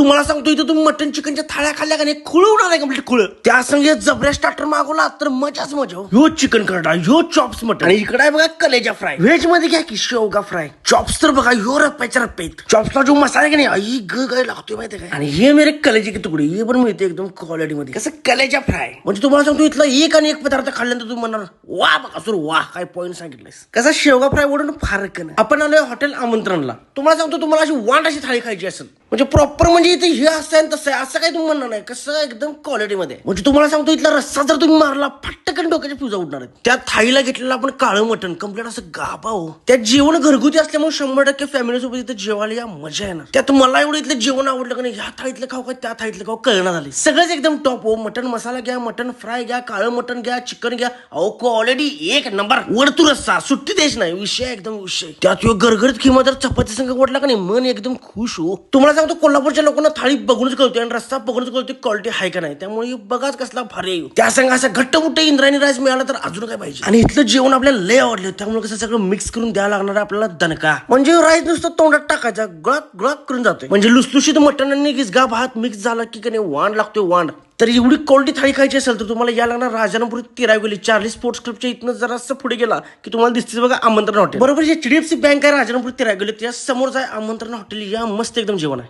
तुम्हाला सांगतो इथं तुम्ही मटन चिकनच्या थाळ्या खाल्ल्या का नाही खुळ उडणार आहे कम्प्लीट खुळ. त्या संगे जबऱ्या स्टार्टर मागवला तर मजाच मजा. ह्यो चिकन करडा, ह्यो चॉप्स मटन आणि इकडे आहे बघा कलेजा फ्राय. व्हेज मध्ये घ्या की शेवगा फ्राय. चॉप्स तर बघा ह्यो रप्प्याच्या रप्प्यात. चॉप्सला जो मसाला की नाही आई काय लागतोय माहिती काय. आणि हे मेरे कलेजे की तुकडे हे पण मिळते एकदम क्वालिटी मध्ये. कसं कलेजा फ्राय म्हणजे तुम्हाला सांगतो इथला एक आणि एक पदार्थ खाल्ल्यानंतर तुम्ही म्हणणार वा बघा वाह काय पॉईंट सांगितलंस. कसा शेवगा फ्राय ओढून फारक नाही. आपण आलोय हॉटेल आमंत्रणला. तुम्हाला सांगतो तुम्हाला अशी वांड अशी थाळी खायची असेल म्हणजे प्रॉपर म्हणजे इथे हे असं आहे तसं आहे असं काही तुम्ही म्हणणार नाही. कसं एकदम क्वालिटी मध्ये म्हणजे तुम्हाला सांगतो इथला रस्सा जर तुम्ही मारला फटकन डोक्याच्या फ्युजा उडणार आहेत. त्या थाळीला घेतलेलं आपण काळं मटण कम्प्लीट असं गाभा हो. त्यात जेवण घरगुती असल्यामुळे 100% फॅमिली सोबत इथे जेवायला या मजा येणार. त्यात मला एवढं इथलं जेवण आवडलं का नाही ह्या थाळीतलं खाऊ का त्या थाळीतलं खाऊ कळणार झाले. सगळंच एकदम टॉप हो. मटन मसाला घ्या, मटन फ्राय घ्या, काळं मटन घ्या, चिकन घ्या. अहो क्वालिटी एक नंबर. वरतू रस्सा सुट्टी देश नाही विषय एकदम विषय. त्यात गरगरीत किंवा जर चपाती संग वाटला का नाही मन एकदम खुश हो. तुम्हाला सांगतो कोल्हापूरच्या लोकांना थाळी बघूनच कळते आणि रस्ता बघूनच कळते क्वालिटी आहे का नाही. त्यामुळे बघाच कसला भारी. त्या संग असा घट्ट मोठं इंद्रायणी राईस मिळाला तर अजून काय पाहिजे. आणि इथलं जेवण आपल्याला लय आवडलं त्यामुळे कसं सगळं मिक्स करून द्यावं लागणार आपल्याला दणका. म्हणजे राईस नुसतं तोंडात टाकायचा गळात गळात करून जातोय. म्हणजे लुसलुशीत मटण आणि गिजगा भात मिक्स झाला की नाही वांड लागतोय वांड. तर एवढी क्वालिटी थाळी खायची असेल तर तुम्हाला या लागणार राजारामपुरी तिरावली चार्ली स्पोर्ट्स क्लबच्या इथनं जरासं पुढे गेला की तुम्हाला दिसते बघा आमंत्रण हॉटेल. बरोबर HDFC बँक आहे राजारामपुरी तिरावली त्या समोरच आहे आमंत्रण हॉटेल. या मस्त एकदम जेवण आहे.